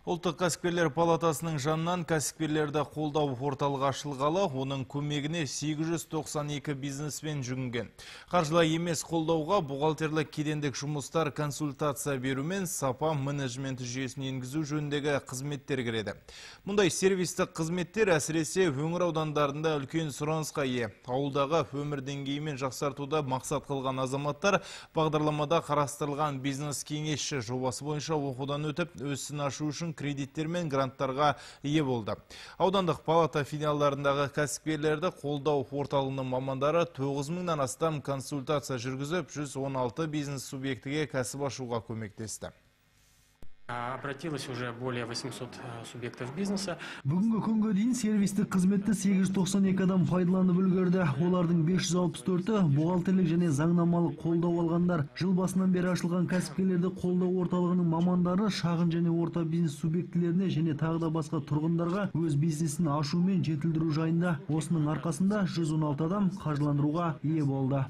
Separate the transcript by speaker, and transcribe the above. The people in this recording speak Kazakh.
Speaker 1: Ұлттық кәсіпкерлер палатасының жанынан кәсіпкерлерді қолдау орталығы ашылғалы, оның көмегіне 892 бизнеспен жүгінген. Қаржылай емес қолдауға бухгалтерлік кедендік жұмыстар, консультация берумен сапа менеджменті жүйесін енгізу жөніндегі қызметтер кіреді. Мұндай сервистік қызметтер әсіресе өңір аудандарында үлкен сұранысқа ие. Ауылдағы өмір деңгейімен жақсартуда мақсат қылған азаматтар бағдарламада қарастырылған бизнес кеңесші жобасы бойынша оқудан өтіп, өз ісін ашу үшін кредиттер мен гранттарға ие болды. Аудандық палата филиалдарындағы кәсіпкерлерді қолдау орталығының мамандары 9000-нан астам консультация жүргізіп, 116 бизнес субъектіге кәсіп ашуға көмектесті.
Speaker 2: Обратилось уже более 800 субъектов бизнеса.
Speaker 3: Бүгінгі күнге дейін сервистік қызметті 892 адам пайдаланып үлгерді. Олардың 564-і бухгалтерлік және заңнамалық қолдау алғандар. Жыл басынан бері ашылған кәсіпкерлерді қолдау орталығының мамандары шағын және орта бизнес субъектілеріне және тағы да басқа тұрғындарға өз бизнесін ашу мен жетілдіру жайында. Осының арқасында 116 адам қаржыландыруға ие болды.